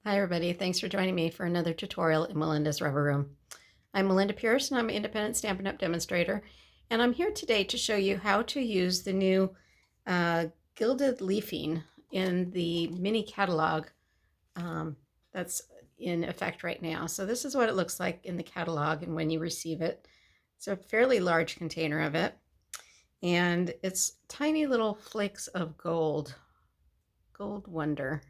Hi everybody, thanks for joining me for another tutorial in Melinda's Rubber Room. I'm Melinda Pierce and I'm an independent Stampin' Up! Demonstrator, and I'm here today to show you how to use the new gilded leafing in the mini catalog that's in effect right now. So this is what it looks like in the catalog and when you receive it. It's a fairly large container of it, and it's tiny little flakes of gold wonder.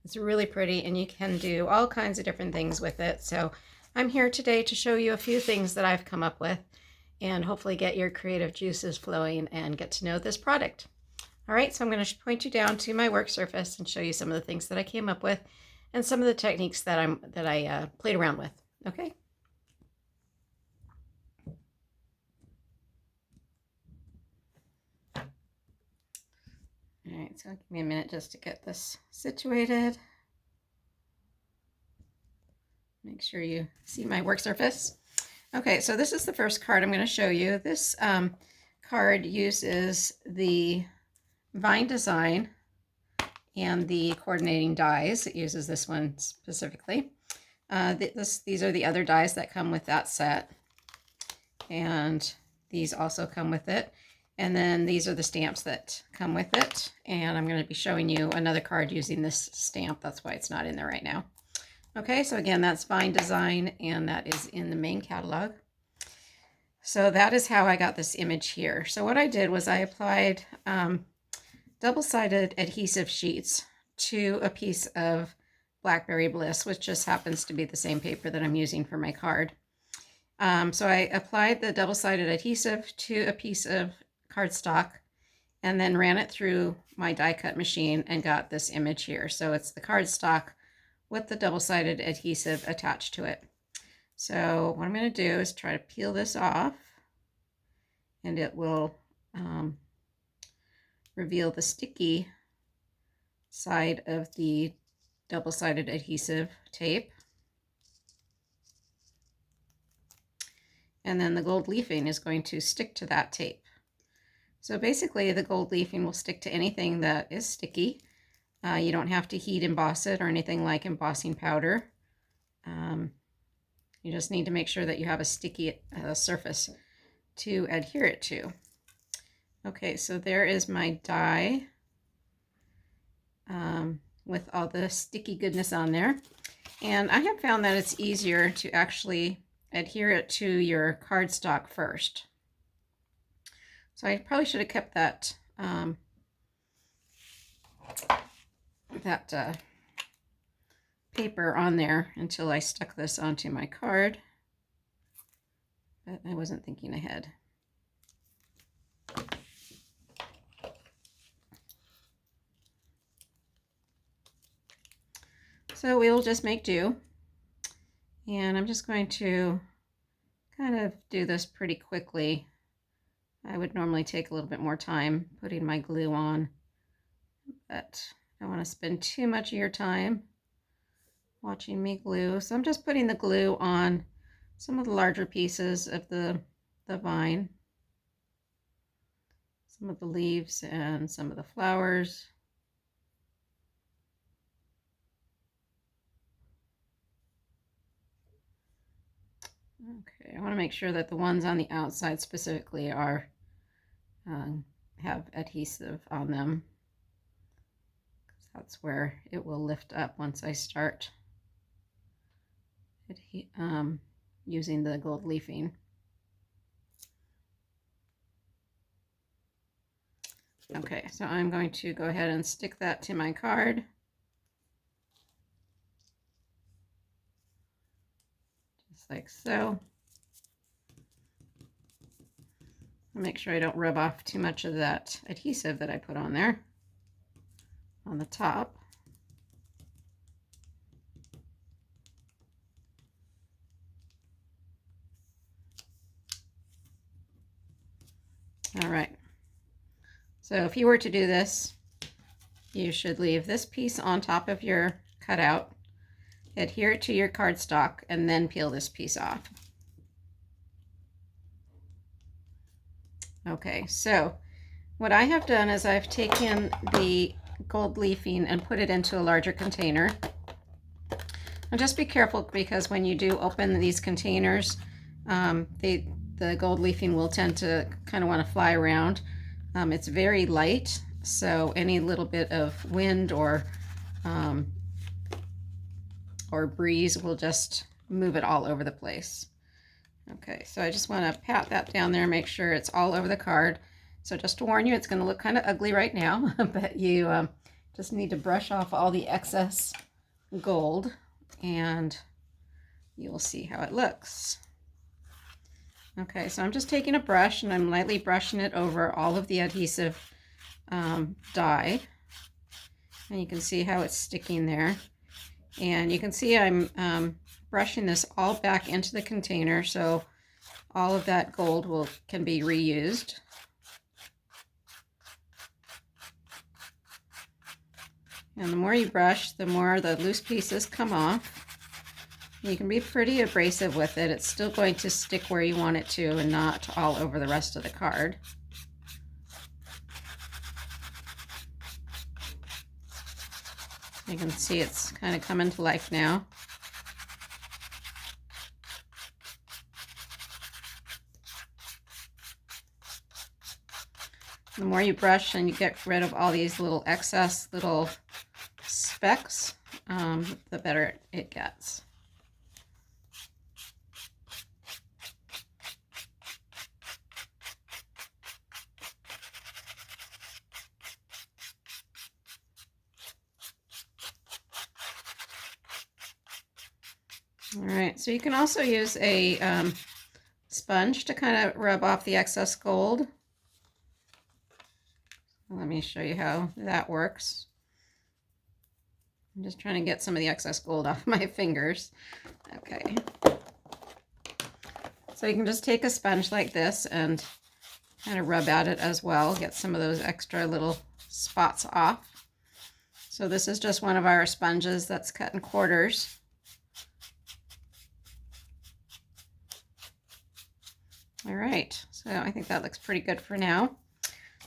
It's really pretty and you can do all kinds of different things with it. So I'm here today to show you a few things that I've come up with and hopefully get your creative juices flowing and get to know this product. All right, so I'm going to point you down to my work surface and show you some of the things that I came up with and some of the techniques that I played around with. Okay. All right, so give me a minute just to get this situated. Make sure you see my work surface. Okay, so this is the first card I'm going to show you. This card uses the vine design and the coordinating dies. It uses this one specifically. These are the other dies that come with that set, and these also come with it. And then these are the stamps that come with it. And I'm going to be showing you another card using this stamp. That's why it's not in there right now. Okay, so again, that's Vine Design, and that is in the main catalog. So that is how I got this image here. So what I did was I applied double-sided adhesive sheets to a piece of Blackberry Bliss, which just happens to be the same paper that I'm using for my card. So I applied the double-sided adhesive to a piece of cardstock and then ran it through my die cut machine and got this image here. So it's the cardstock with the double-sided adhesive attached to it. So what I'm going to do is try to peel this off, and it will reveal the sticky side of the double-sided adhesive tape. And then the gold leafing is going to stick to that tape. So basically the gold leafing will stick to anything that is sticky. You don't have to heat emboss it or anything like embossing powder. You just need to make sure that you have a sticky surface to adhere it to. Okay, so there is my die with all the sticky goodness on there. And I have found that it's easier to actually adhere it to your cardstock first. So I probably should have kept that paper on there until I stuck this onto my card, but I wasn't thinking ahead. So we will just make do, and I'm just going to kind of do this pretty quickly. I would normally take a little bit more time putting my glue on, but I don't want to spend too much of your time watching me glue. So I'm just putting the glue on some of the larger pieces of the vine, some of the leaves and some of the flowers. Okay, I want to make sure that the ones on the outside specifically are have adhesive on them, because that's where it will lift up once I start using the gold leafing. Okay, so I'm going to go ahead and stick that to my card. Just like so. Make sure I don't rub off too much of that adhesive that I put on there on the top. All right. So if you were to do this, you should leave this piece on top of your cutout, adhere it to your cardstock, and then peel this piece off. Okay, so what I have done is I've taken the gold leafing and put it into a larger container. And just be careful, because when you do open these containers, the gold leafing will tend to kind of want to fly around. It's very light, so any little bit of wind or breeze will just move it all over the place. Okay, so I just want to pat that down there, make sure it's all over the card. So just to warn you, it's going to look kind of ugly right now, but you just need to brush off all the excess gold and you'll see how it looks. Okay, so I'm just taking a brush and I'm lightly brushing it over all of the adhesive dye. And you can see how it's sticking there. And you can see I'm brushing this all back into the container, so all of that gold can be reused. And the more you brush, the more the loose pieces come off. You can be pretty abrasive with it. It's still going to stick where you want it to and not all over the rest of the card. You can see it's kind of coming to life now. The more you brush and you get rid of all these little excess little specks, the better it gets. All right, so you can also use a sponge to kind of rub off the excess gold. Let me show you how that works. I'm just trying to get some of the excess gold off my fingers. Okay. So you can just take a sponge like this and kind of rub at it as well, get some of those extra little spots off. So this is just one of our sponges that's cut in quarters. All right, so I think that looks pretty good for now.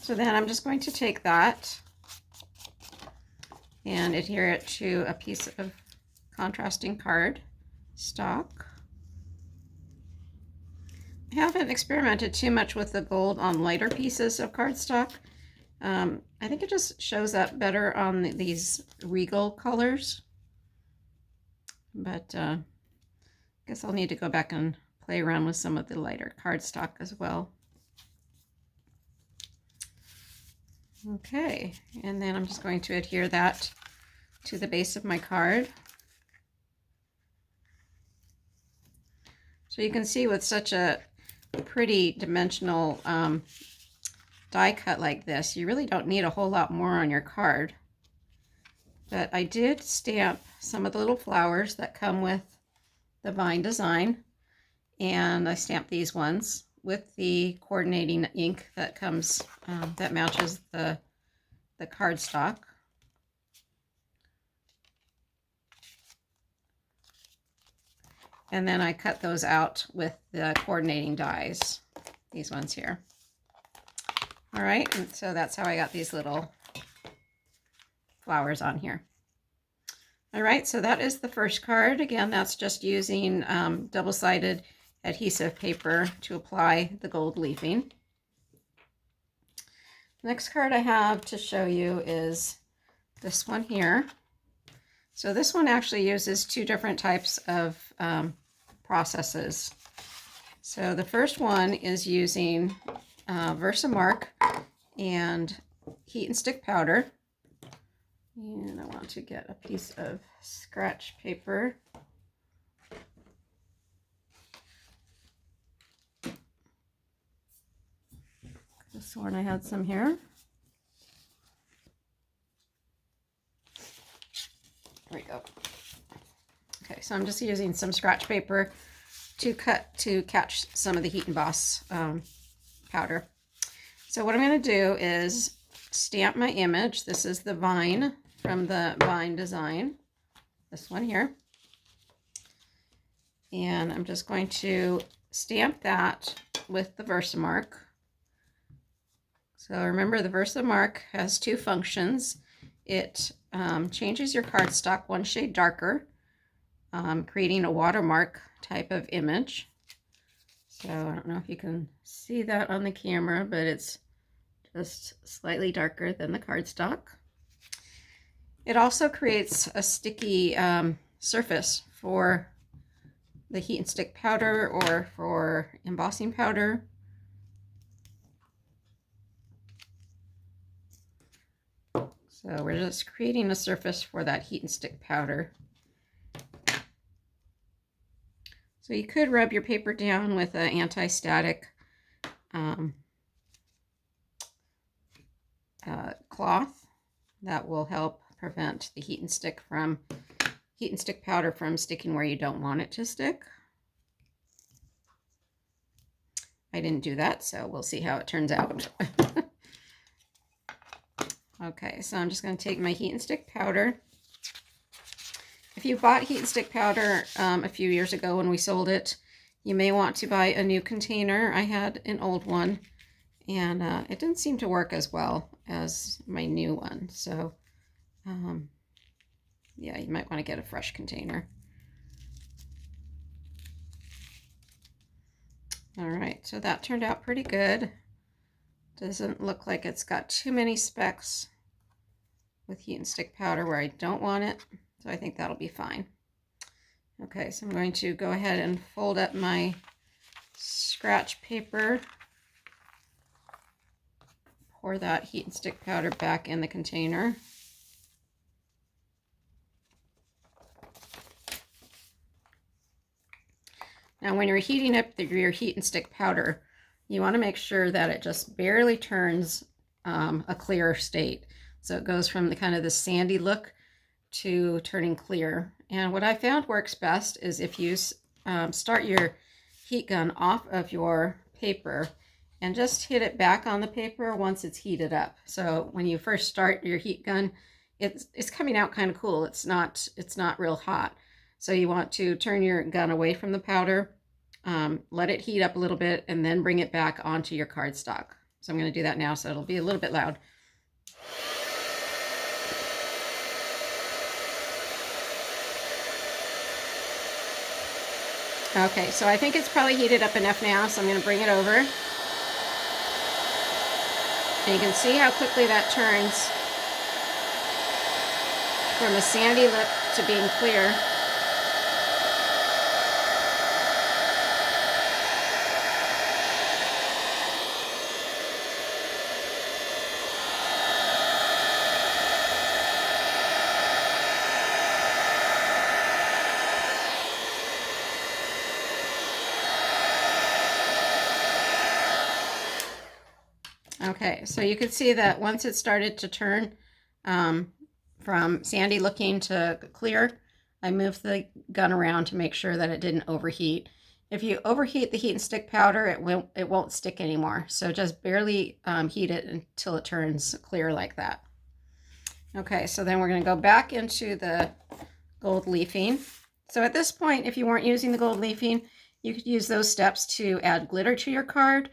So then I'm just going to take that and adhere it to a piece of contrasting card stock. I haven't experimented too much with the gold on lighter pieces of cardstock. I think it just shows up better on these regal colors, but I guess I'll need to go back and play around with some of the lighter cardstock as well. Okay, and then I'm just going to adhere that to the base of my card. So you can see with such a pretty dimensional die cut like this, you really don't need a whole lot more on your card. But I did stamp some of the little flowers that come with the vine design, and I stamped these ones with the coordinating ink that comes that matches the cardstock. And then I cut those out with the coordinating dies, these ones here. All right, and so that's how I got these little flowers on here. All right, so that is the first card. Again, that's just using double-sided adhesive paper to apply the gold leafing. Next card I have to show you is this one here. So this one actually uses two different types of processes. So the first one is using Versamark and heat and stick powder. And I want to get a piece of scratch paper. Could have sworn I had some here. There we go. Okay, so I'm just using some scratch paper to catch some of the heat emboss powder. So what I'm going to do is stamp my image. This is the vine from the vine design, this one here. And I'm just going to stamp that with the Versamark. So remember, the Versamark has two functions. It changes your cardstock one shade darker, creating a watermark type of image. So I don't know if you can see that on the camera, but it's just slightly darker than the cardstock. It also creates a sticky surface for the heat and stick powder or for embossing powder. So we're just creating a surface for that heat and stick powder. So you could rub your paper down with an anti-static cloth. That will help prevent the heat and stick powder from sticking where you don't want it to stick. I didn't do that, so we'll see how it turns out. Okay, so I'm just going to take my heat and stick powder. If you bought heat and stick powder a few years ago when we sold it, you may want to buy a new container. I had an old one, and it didn't seem to work as well as my new one. So, yeah, you might want to get a fresh container. All right, so that turned out pretty good. Doesn't look like it's got too many specks with heat and stick powder where I don't want it. So I think that'll be fine. Okay, so I'm going to go ahead and fold up my scratch paper. Pour that heat and stick powder back in the container. Now when you're heating up your heat and stick powder, you want to make sure that it just barely turns a clear state. So it goes from the kind of the sandy look to turning clear. And what I found works best is if you start your heat gun off of your paper and just hit it back on the paper once it's heated up. So when you first start your heat gun, it's coming out kind of cool. It's not real hot. So you want to turn your gun away from the powder, let it heat up a little bit, and then bring it back onto your cardstock. So I'm going to do that now, so it'll be a little bit loud. Okay, so I think it's probably heated up enough now, so I'm going to bring it over. And you can see how quickly that turns from a sandy look to being clear. Okay, so you can see that once it started to turn from sandy looking to clear, I moved the gun around to make sure that it didn't overheat. If you overheat the heat and stick powder, it won't stick anymore. So just barely heat it until it turns clear like that. Okay, so then we're going to go back into the gold leafing. So at this point, if you weren't using the gold leafing, you could use those steps to add glitter to your card.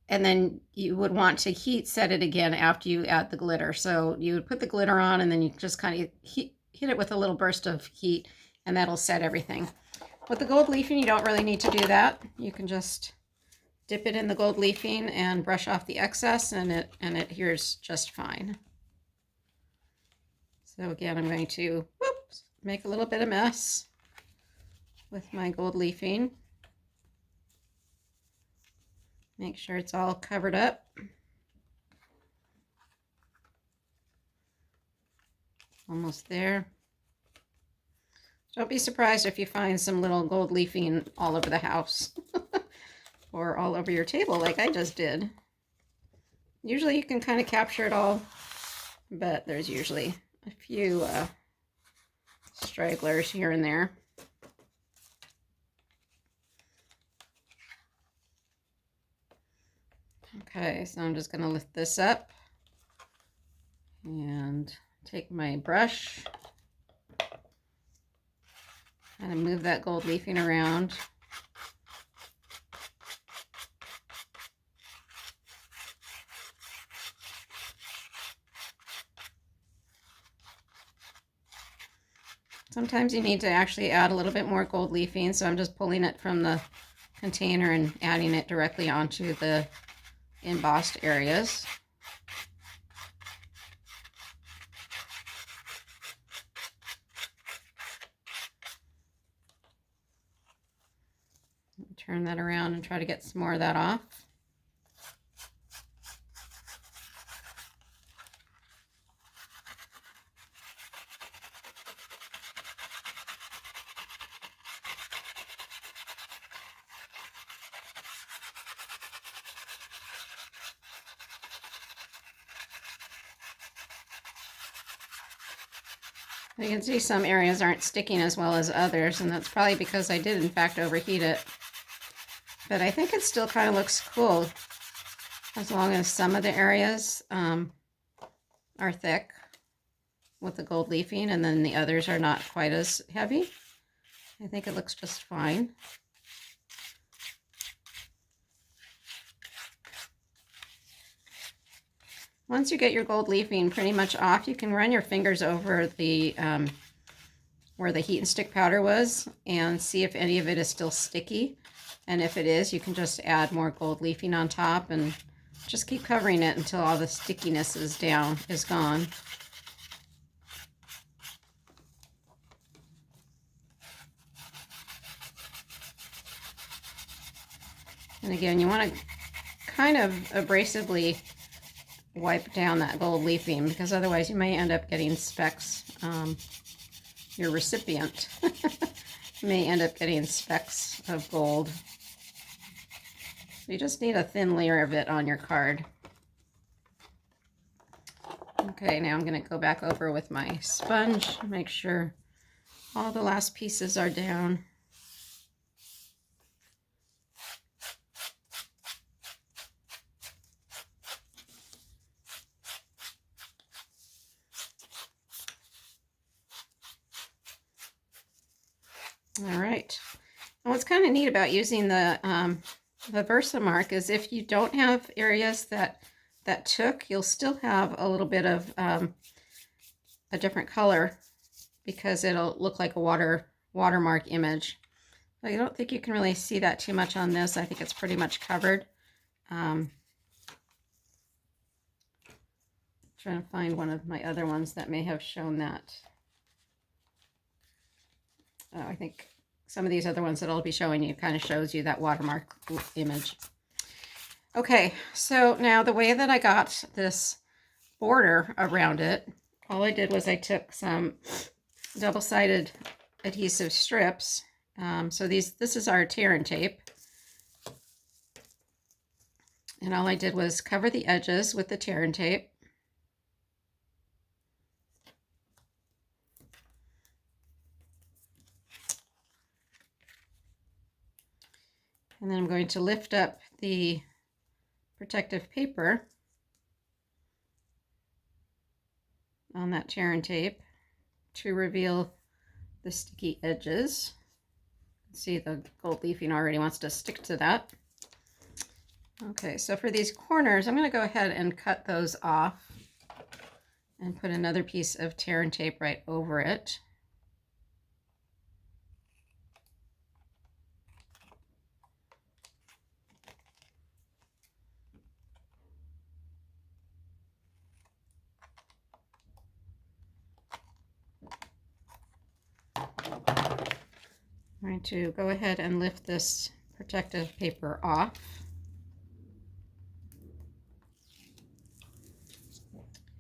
And then you would want to heat set it again after you add the glitter. So you would put the glitter on and then you just kind of hit it with a little burst of heat, and that'll set everything. With the gold leafing, you don't really need to do that. You can just dip it in the gold leafing and brush off the excess, and it adheres just fine. So again, I'm going to make a little bit of mess with my gold leafing. Make sure it's all covered up. Almost there. Don't be surprised if you find some little gold leafing all over the house or all over your table like I just did. Usually you can kind of capture it all, but there's usually a few stragglers here and there. Okay, so I'm just going to lift this up and take my brush and move that gold leafing around. Sometimes you need to actually add a little bit more gold leafing, so I'm just pulling it from the container and adding it directly onto the embossed areas. Turn that around and try to get some more of that off. You can see some areas aren't sticking as well as others, and that's probably because I did in fact overheat it. But I think it still kind of looks cool as long as some of the areas are thick with the gold leafing and then the others are not quite as heavy. I think it looks just fine. Once you get your gold leafing pretty much off, you can run your fingers over the where the heat and stick powder was and see if any of it is still sticky. And if it is, you can just add more gold leafing on top and just keep covering it until all the stickiness is gone. And again, you want to kind of abrasively wipe down that gold leafing, because otherwise you may end up getting specks. Your recipient may end up getting specks of gold. You just need a thin layer of it on your card. Okay, now I'm going to go back over with my sponge, make sure all the last pieces are down. All right. And what's kind of neat about using the Versamark is if you don't have areas that took, you'll still have a little bit of a different color because it'll look like a watermark image. But I don't think you can really see that too much on this. I think it's pretty much covered. Trying to find one of my other ones that may have shown that. I think some of these other ones that I'll be showing you kind of shows you that watermark image. Okay, so now the way that I got this border around it, all I did was I took some double-sided adhesive strips. So this is our tear and tape. And all I did was cover the edges with the tear and tape. And then I'm going to lift up the protective paper on that tear and tape to reveal the sticky edges. See, the gold leafing already wants to stick to that. Okay, so for these corners, I'm going to go ahead and cut those off and put another piece of tear and tape right over it. I'm going to go ahead and lift this protective paper off.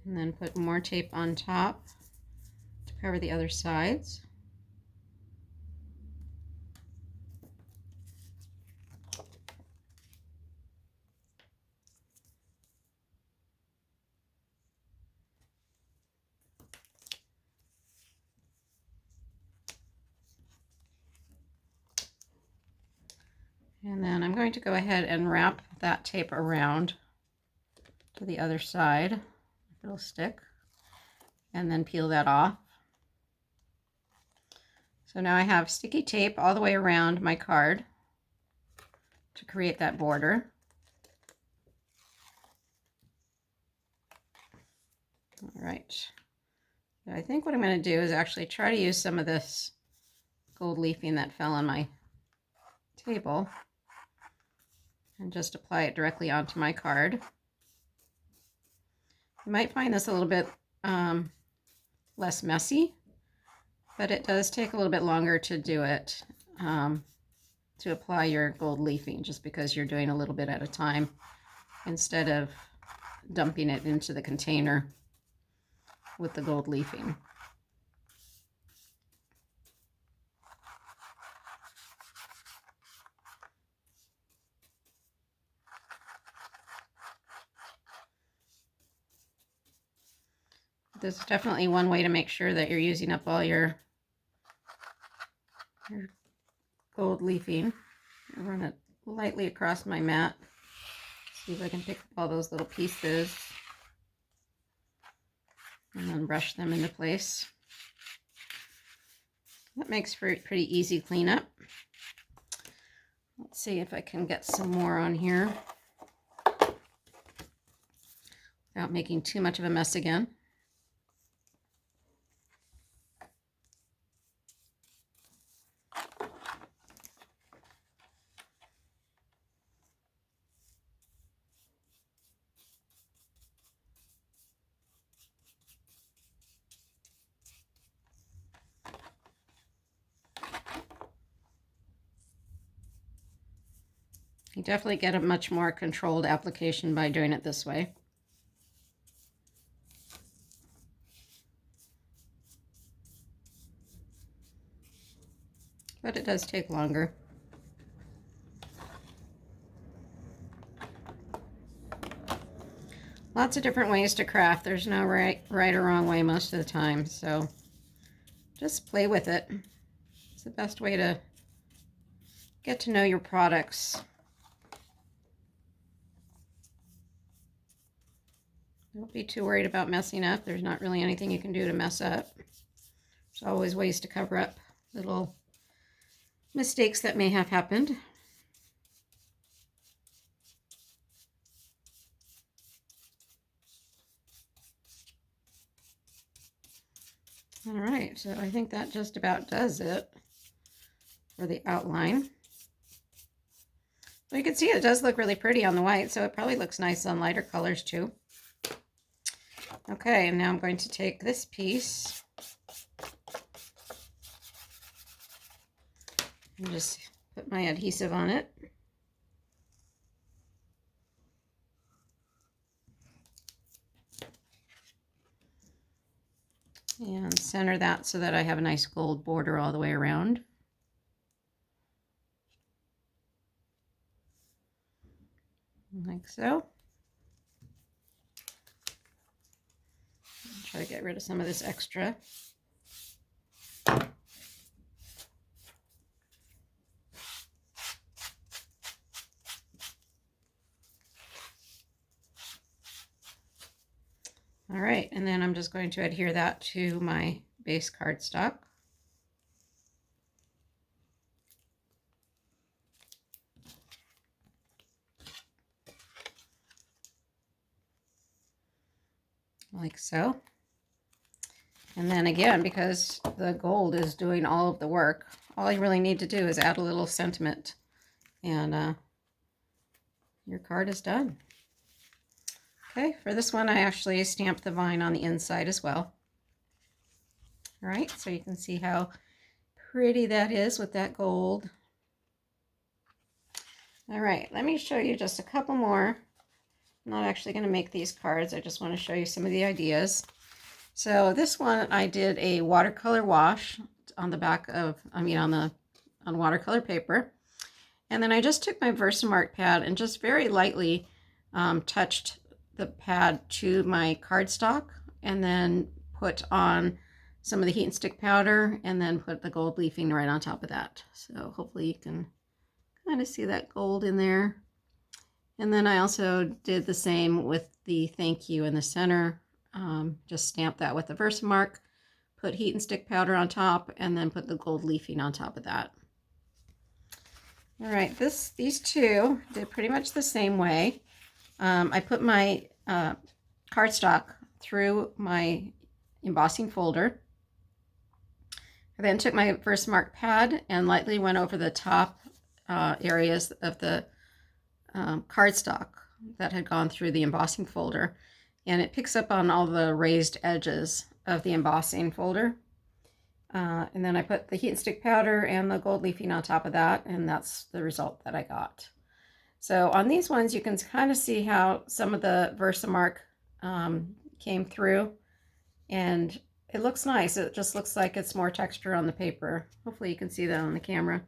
And then put more tape on top to cover the other sides. And then I'm going to go ahead and wrap that tape around to the other side. It'll stick. And then peel that off. So now I have sticky tape all the way around my card to create that border. All right. I think what I'm going to do is actually try to use some of this gold leafing that fell on my table and just apply it directly onto my card. You might find this a little bit less messy, but it does take a little bit longer to do it, to apply your gold leafing, just because you're doing a little bit at a time instead of dumping it into the container with the gold leafing. There's definitely one way to make sure that you're using up all your gold leafing. I run it lightly across my mat. See if I can pick up all those little pieces and then brush them into place. That makes for a pretty easy cleanup. Let's see if I can get some more on here without making too much of a mess again. You definitely get a much more controlled application by doing it this way. But it does take longer. Lots of different ways to craft. There's no right or wrong way most of the time, so just play with it. It's the best way to get to know your products. Don't be too worried about messing up. There's not really anything you can do to mess up. There's always ways to cover up little mistakes that may have happened. All right, so I think that just about does it for the outline. So you can see it does look really pretty on the white, so it probably looks nice on lighter colors too. Okay, and now I'm going to take this piece and just put my adhesive on it. And center that so that I have a nice gold border all the way around. Like so. Try to get rid of some of this extra. All right, and then I'm just going to adhere that to my base cardstock. Like so. And then again, because the gold is doing all of the work, all you really need to do is add a little sentiment, and your card is done. Okay, for this one I actually stamped the vine on the inside as well. All right, so you can see how pretty that is with that gold. All right, let me show you just a couple more. I'm not actually going to make these cards. I just want to show you some of the ideas. So this one I did a watercolor wash on the back of, on watercolor paper. And then I just took my Versamark pad and just very lightly touched the pad to my cardstock, and then put on some of the heat and stick powder, and then put the gold leafing right on top of that. So hopefully you can kind of see that gold in there. And then I also did the same with the thank you in the center. Just stamp that with the Versamark, put heat and stick powder on top, and then put the gold leafing on top of that. All right, these two did pretty much the same way. I put my cardstock through my embossing folder. I then took my Versamark pad and lightly went over the top areas of the cardstock that had gone through the embossing folder, and it picks up on all the raised edges of the embossing folder. And then I put the heat and stick powder and the gold leafing on top of that, and that's the result that I got. So on these ones, you can kind of see how some of the Versamark came through, and it looks nice. It just looks like it's more texture on the paper. Hopefully you can see that on the camera.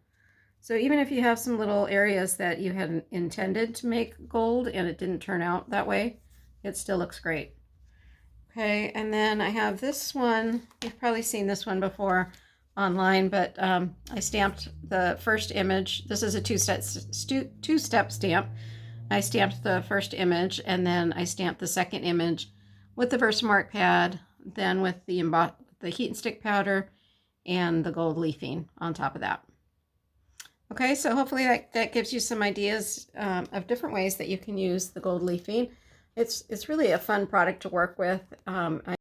So even if you have some little areas that you hadn't intended to make gold and it didn't turn out that way, it still looks great. Okay, and then I have this one. You've probably seen this one before online, but I stamped the first image. This is a two-step stamp. I stamped the first image, and then I stamped the second image with the Versamark pad, then with the heat and stick powder and the gold leafing on top of that. Okay, so hopefully that gives you some ideas of different ways that you can use the gold leafing. It's really a fun product to work with.